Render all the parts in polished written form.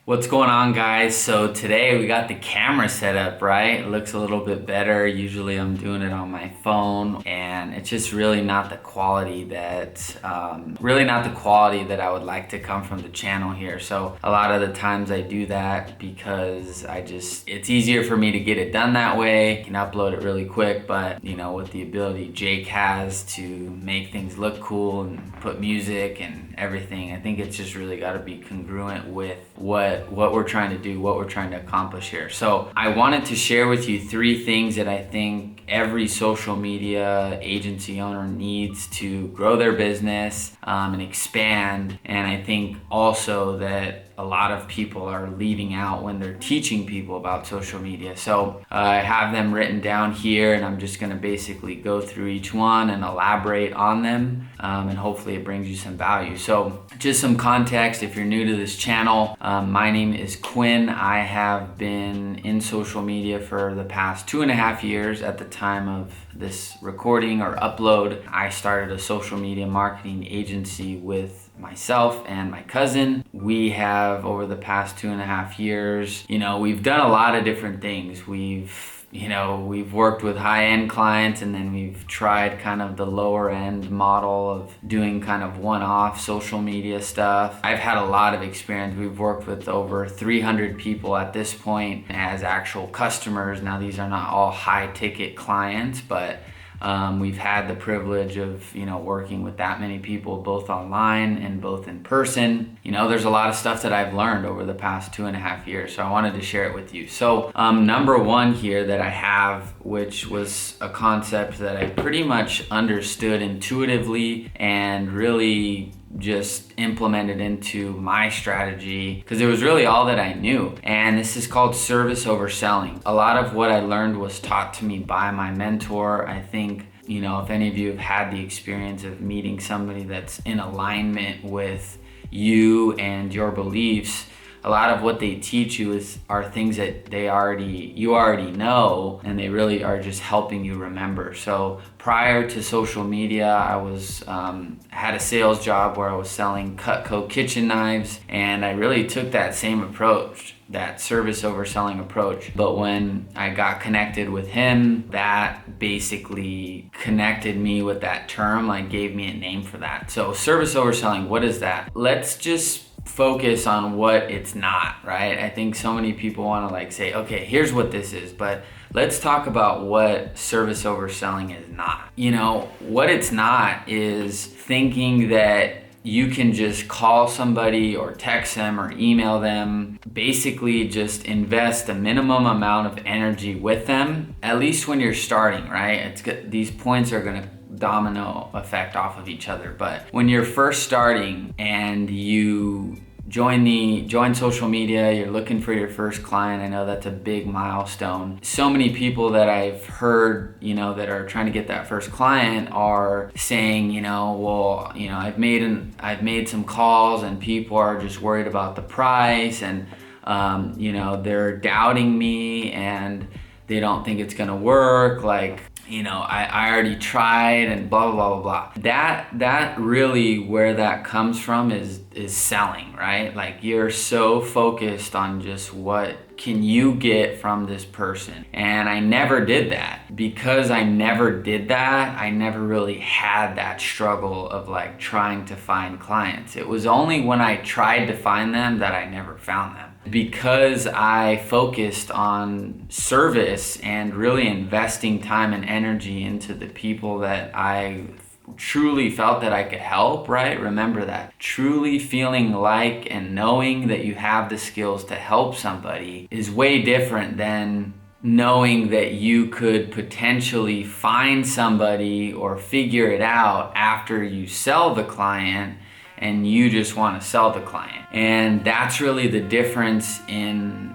What's going on, guys? So today we got the camera set up, right? It looks a little bit better. Usually I'm doing it on my phone and it's just really not the quality that I would like to come from the channel here. So a lot of the times I do that because it's easier for me to get it done that way. I can upload it really quick, but with the ability Jake has to make things look cool and put music and everything, I think it's just really got to be congruent with what we're trying to do, what we're trying to accomplish here. So I wanted to share with you 3 things that I think every social media agency owner needs to grow their business and expand. And I think also that a lot of people are leaving out when they're teaching people about social media. So I have them written down here, and I'm just gonna basically go through each one and elaborate on them, and hopefully it brings you some value. So just some context, if you're new to this channel, my name is Quinn. I have been in social media for the past 2.5 years at the time of this recording or upload. I started a social media marketing agency with myself and my cousin. We have, over the past 2.5 years, we've done a lot of different things. We've worked with high-end clients, and then we've tried kind of the lower end model of doing kind of one-off social media stuff. I've had a lot of experience. We've worked with over 300 people at this point as actual customers. Now, these are not all high-ticket clients, but we've had the privilege of working with that many people, both online and both in person. There's a lot of stuff that I've learned over the past 2.5 years, so I wanted to share it with you. So number one here that I have, which was a concept that I pretty much understood intuitively and really just implemented into my strategy because it was really all that I knew. And this is called service over selling. A lot of what I learned was taught to me by my mentor. I think, if any of you have had the experience of meeting somebody that's in alignment with you and your beliefs, a lot of what they teach you are things that you already know, and they really are just helping you remember. So prior to social media, I was had a sales job where I was selling Cutco kitchen knives, and I really took that same approach, that service over selling approach. But when I got connected with him, that basically connected me with that term, like gave me a name for that. So service over selling, what is that? Let's just focus on what it's not, right? I think so many people want to say, okay, here's what this is, but let's talk about what service over selling is not. What it's not is thinking that you can just call somebody or text them or email them, basically just invest a minimum amount of energy with them, at least when you're starting, right? It's good. These points are gonna domino effect off of each other. But when you're first starting and you join social media, you're looking for your first client, I know that's a big milestone. So many people that I've heard, that are trying to get that first client are saying, I've made some calls and people are just worried about the price, and they're doubting me and they don't think it's gonna work. I already tried and blah, blah, blah, blah. That really, where that comes from is selling, right? You're so focused on just what can you get from this person. And I never did that. Because I never did that, I never really had that struggle of trying to find clients. It was only when I tried to find them that I never found them. Because I focused on service and really investing time and energy into the people that I truly felt that I could help, right? Remember that. Truly feeling like and knowing that you have the skills to help somebody is way different than knowing that you could potentially find somebody or figure it out after you sell the client and you just want to sell the client. And that's really the difference in,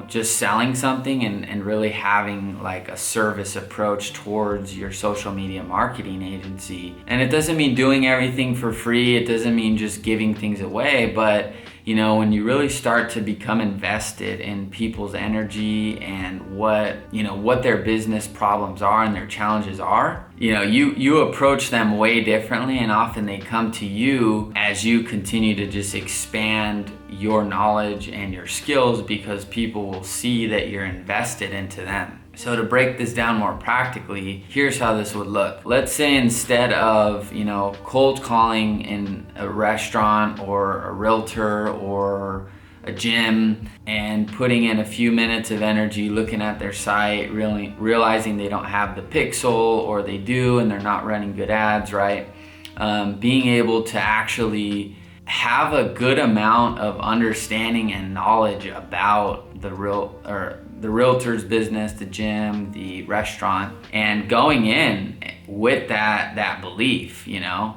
just selling something and really having a service approach towards your social media marketing agency. And it doesn't mean doing everything for free. It doesn't mean just giving things away, but when you really start to become invested in people's energy and what their business problems are and their challenges are, you approach them way differently, and often they come to you as you continue to just expand your knowledge and your skills, because people will see that you're invested into them. So to break this down more practically, here's how this would look. Let's say instead of, cold calling in a restaurant or a realtor or a gym and putting in a few minutes of energy looking at their site, really realizing they don't have the pixel, or they do and they're not running good ads, right? Being able to actually have a good amount of understanding and knowledge about the realtor's business, the gym, the restaurant, and going in with that belief,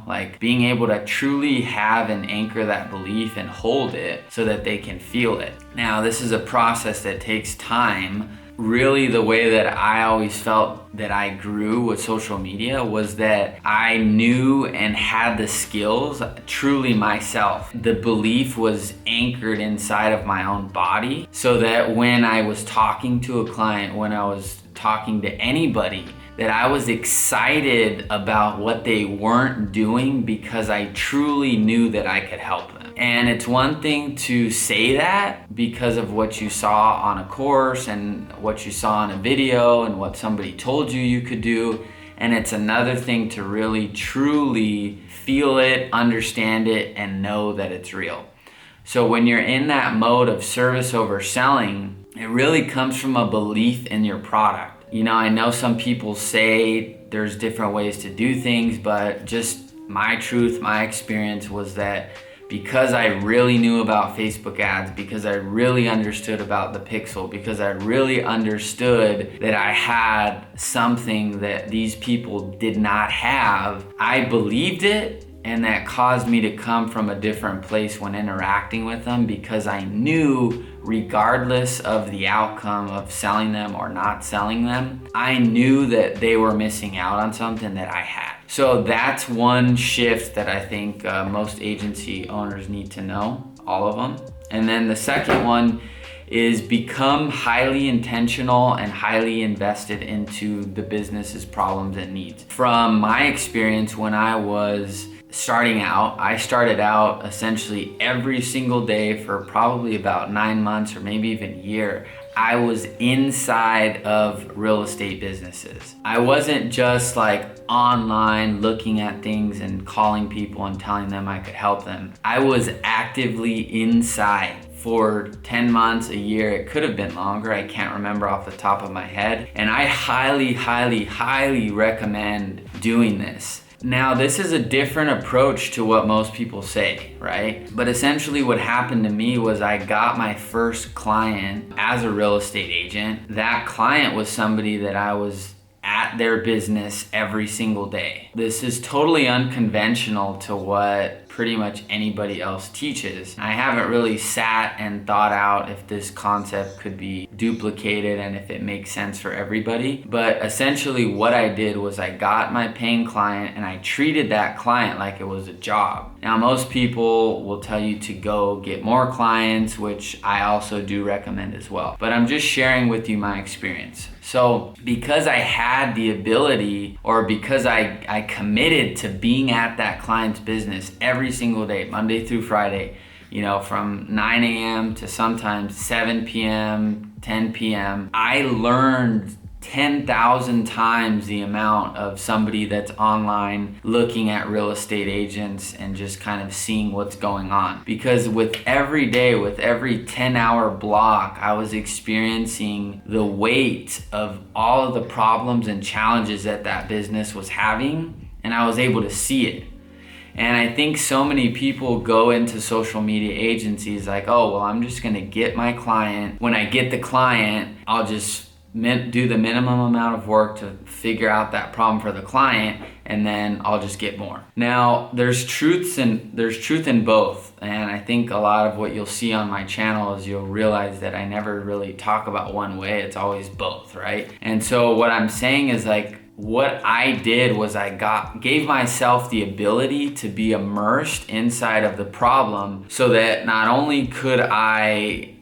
like being able to truly have and anchor that belief and hold it so that they can feel it. Now, this is a process that takes time. Really, the way that I always felt that I grew with social media was that I knew and had the skills truly myself. The belief was anchored inside of my own body, so that when I was talking to a client, when I was talking to anybody, that I was excited about what they weren't doing, because I truly knew that I could help them. And it's one thing to say that because of what you saw on a course and what you saw on a video and what somebody told you could do. And it's another thing to really truly feel it, understand it, and know that it's real. So when you're in that mode of service over selling, it really comes from a belief in your product. I know some people say there's different ways to do things, but just my truth, my experience was that because I really knew about Facebook ads, because I really understood about the pixel, because I really understood that I had something that these people did not have, I believed it. And that caused me to come from a different place when interacting with them, because I knew, regardless of the outcome of selling them or not selling them, I knew that they were missing out on something that I had. So that's one shift that I think most agency owners need to know, all of them. And then the second one is become highly intentional and highly invested into the business's problems and needs. From my experience, when I was starting out, I started out essentially every single day for probably about 9 months or maybe even a year. I was inside of real estate businesses. I wasn't just like online looking at things and calling people and telling them I could help them. I was actively inside for 10 months, a year. It could have been longer. I can't remember off the top of my head. And I highly, highly, highly recommend doing this. Now, this is a different approach to what most people say, right? But essentially what happened to me was I got my first client as a real estate agent. That client was somebody that I was at their business every single day. This is totally unconventional to what pretty much anybody else teaches. I haven't really sat and thought out if this concept could be duplicated and if it makes sense for everybody. But essentially what I did was I got my paying client and I treated that client like it was a job. Now, most people will tell you to go get more clients, which I also do recommend as well. But I'm just sharing with you my experience. So because I had the ability, or because I committed to being at that client's business every single day, Monday through Friday, from 9 a.m. to sometimes 7 p.m., 10 p.m., I learned 10,000 times the amount of somebody that's online looking at real estate agents and just kind of seeing what's going on. Because with every day, with every 10-hour block, I was experiencing the weight of all of the problems and challenges that that business was having, and I was able to see it. And I think so many people go into social media agencies like, oh, well, I'm just gonna get my client. When I get the client, I'll just do the minimum amount of work to figure out that problem for the client, and then I'll just get more. Now, there's truth in both, and I think a lot of what you'll see on my channel is you'll realize that I never really talk about one way. It's always both, right? And so what I'm saying is, like, what I did was gave myself the ability to be immersed inside of the problem, so that not only could I,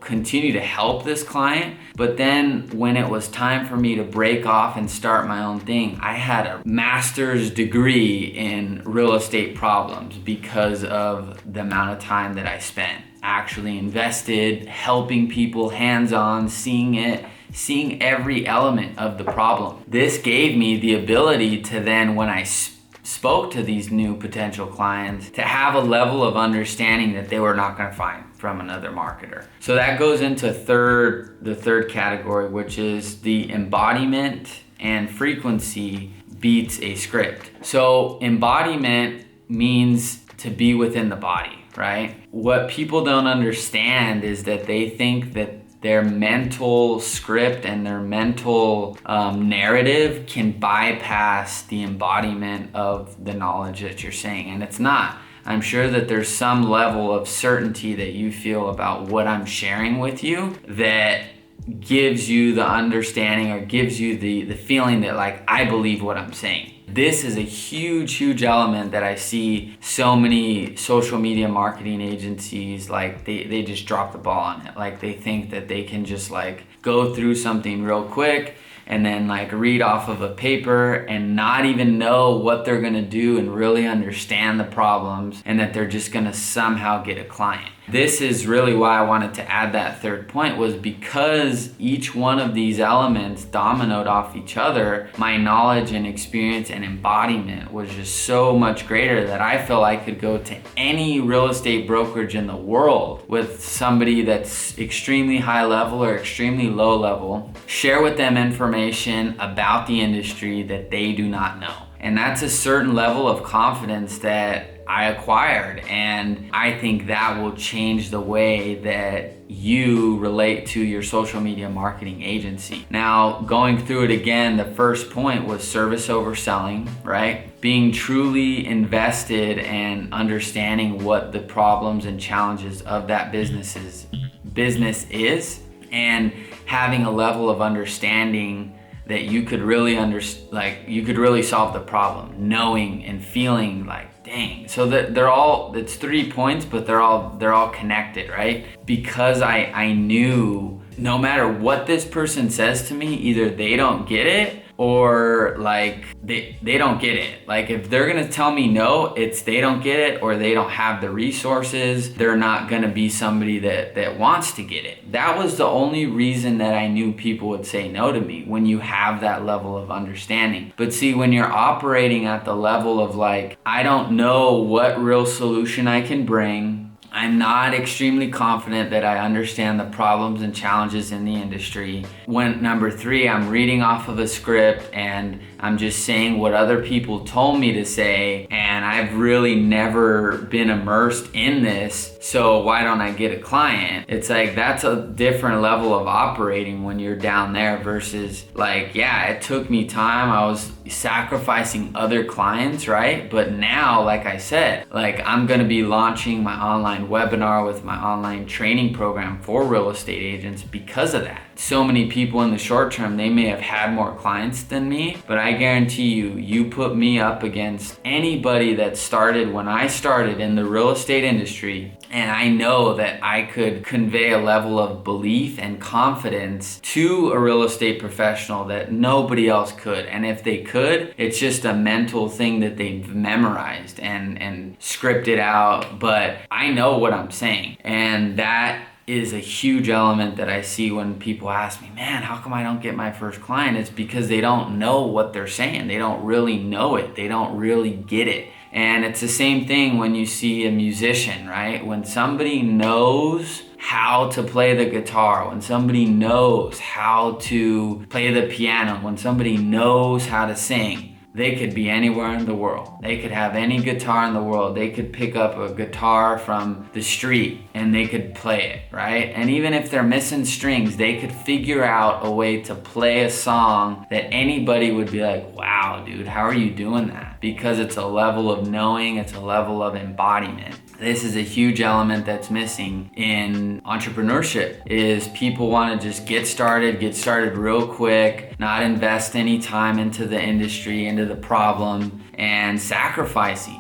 continue to help this client, but then when it was time for me to break off and start my own thing, I had a master's degree in real estate problems because of the amount of time that I spent actually invested, helping people hands-on, seeing every element of the problem. This gave me the ability to then, when I spoke to these new potential clients, to have a level of understanding that they were not going to find from another marketer. So that goes into the third category, which is the embodiment and frequency beats a script. So embodiment means to be within the body, right? What people don't understand is that they think that their mental script and their mental narrative can bypass the embodiment of the knowledge that you're saying, and it's not. I'm sure that there's some level of certainty that you feel about what I'm sharing with you that gives you the understanding or gives you the feeling that, like, I believe what I'm saying. This is a huge element that I see so many social media marketing agencies, like they just drop the ball on it. Like, they think that they can just like go through something real quick and then like read off of a paper and not even know what they're gonna do and really understand the problems, and that they're just gonna somehow get a client. This is really why I wanted to add that third point, was because each one of these elements dominoed off each other. My knowledge and experience and embodiment was just so much greater that I felt I could go to any real estate brokerage in the world with somebody that's extremely high level or extremely low level, share with them information about the industry that they do not know. And that's a certain level of confidence that I acquired, and I think that will change the way that you relate to your social media marketing agency. Now, going through it again, the first point was service over selling, right? Being truly invested and understanding what the problems and challenges of that business is, and having a level of understanding that you could really you could really solve the problem, knowing and feeling like, dang. So that it's 3 points, but they're all connected, right? Because I knew no matter what this person says to me, either they don't get it or like they don't get it. Like, if they're gonna tell me no, it's they don't get it, or they don't have the resources. They're not gonna be somebody that wants to get it. That was the only reason that I knew people would say no to me, when you have that level of understanding. But see, when you're operating at the level of like, I don't know what real solution I can bring, I'm not extremely confident that I understand the problems and challenges in the industry. When number 3, I'm reading off of a script and I'm just saying what other people told me to say, and I've really never been immersed in this, so why don't I get a client? It's like, that's a different level of operating when you're down there versus like, yeah, it took me time. I was sacrificing other clients, right? But now, like I said, like, I'm gonna be launching my online webinar with my online training program for real estate agents because of that. So many people in the short term, they may have had more clients than me, but I guarantee you put me up against anybody that started when I started in the real estate industry, and I know that I could convey a level of belief and confidence to a real estate professional that nobody else could. And if they could, it's just a mental thing that they've memorized and scripted out, but I know what I'm saying. And that is a huge element that I see when people ask me, man, how come I don't get my first client? It's because they don't know what they're saying. They don't really know it. They don't really get it. And it's the same thing when you see a musician, right? When somebody knows how to play the guitar, when somebody knows how to play the piano, when somebody knows how to sing, they could be anywhere in the world. They could have any guitar in the world. They could pick up a guitar from the street and they could play it, right? And even if they're missing strings, they could figure out a way to play a song that anybody would be like, wow, dude, how are you doing that? Because it's a level of knowing, it's a level of embodiment. this is a huge element that's missing in entrepreneurship, is people want to just get started real quick, not invest any time into the industry, into the problem, and sacrificing,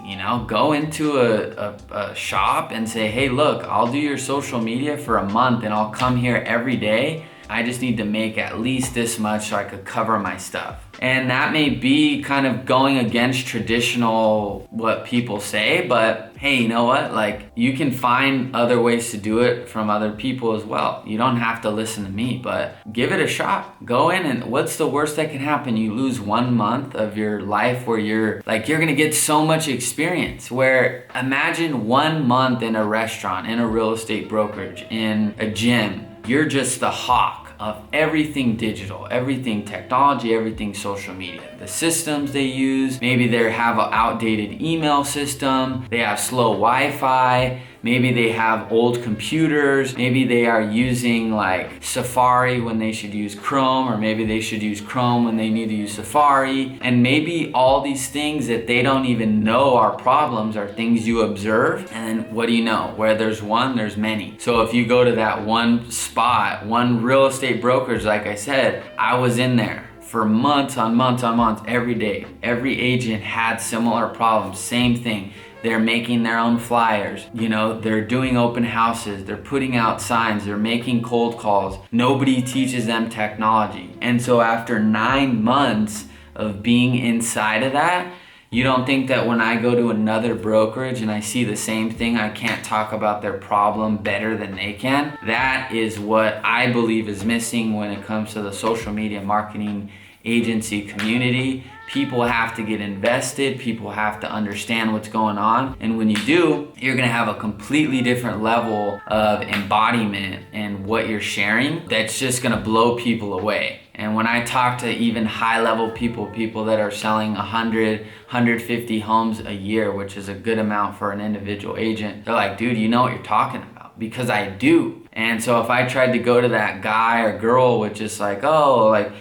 go into a shop and say, hey, look, I'll do your social media for a month and I'll come here every day. I just need to make at least this much so I could cover my stuff. And that may be kind of going against traditional what people say, but hey, you know what? Like, you can find other ways to do it from other people as well. You don't have to listen to me, but give it a shot. Go in, and what's the worst that can happen? You lose 1 month of your life where you're gonna get so much experience. Where imagine 1 month in a restaurant, in a real estate brokerage, in a gym. You're just the hawk of everything digital, everything technology, everything social media. The systems they use, maybe they have an outdated email system, they have slow Wi-Fi, maybe they have old computers, maybe they are using like Safari when they should use Chrome, or maybe they should use Chrome when they need to use Safari. And maybe all these things that they don't even know are problems are things you observe, and then what do you know? Where there's one, there's many. So if you go to that one spot, one real estate brokerage, like I said, I was in there for months on months on months, every day. Every agent had similar problems, same thing. They're making their own flyers, they're doing open houses, they're putting out signs, they're making cold calls. Nobody teaches them technology. And so after 9 months of being inside of that, you don't think that when I go to another brokerage and I see the same thing, I can't talk about their problem better than they can? That is what I believe is missing when it comes to the social media marketing agency community. People have to get invested. People have to understand what's going on. And when you do, you're gonna have a completely different level of embodiment in what you're sharing that's just gonna blow people away. And when I talk to even high level people that are selling 100, 150 homes a year, which is a good amount for an individual agent, they're like, dude, you know what you're talking about, because I do. And so if I tried to go to that guy or girl with just like, hello,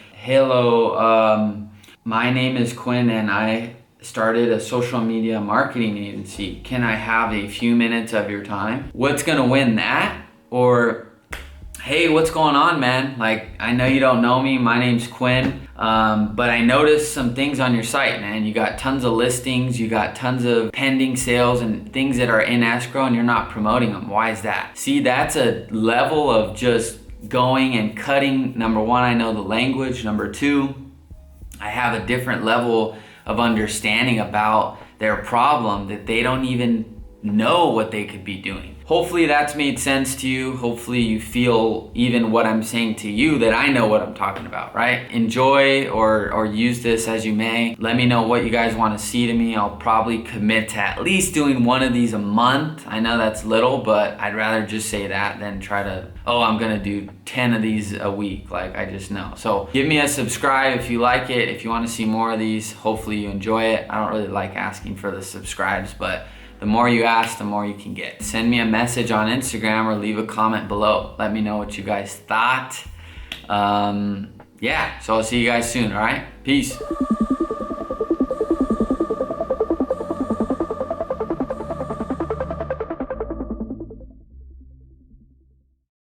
my name is Quinn and I started a social media marketing agency. Can I have a few minutes of your time? What's gonna win that? Or, hey, what's going on, man? Like, I know you don't know me. My name's Quinn, but I noticed some things on your site, man. You got tons of listings, you got tons of pending sales and things that are in escrow and you're not promoting them. Why is that? See, that's a level of just going and cutting. Number one, I know the language. Number two, I have a different level of understanding about their problem that they don't even know what they could be doing. Hopefully that's made sense to you. Hopefully you feel even what I'm saying to you that I know what I'm talking about, right? Enjoy or use this as you may. Let me know what you guys want to see to me. I'll probably commit to at least doing one of these a month. I know that's little, but I'd rather just say that than try to, I'm gonna do 10 of these a week. Like, I just know. So give me a subscribe if you like it. If you want to see more of these, hopefully you enjoy it. I don't really like asking for the subscribes, but the more you ask, the more you can get. Send me a message on Instagram or leave a comment below. Let me know what you guys thought. So I'll see you guys soon, all right? Peace.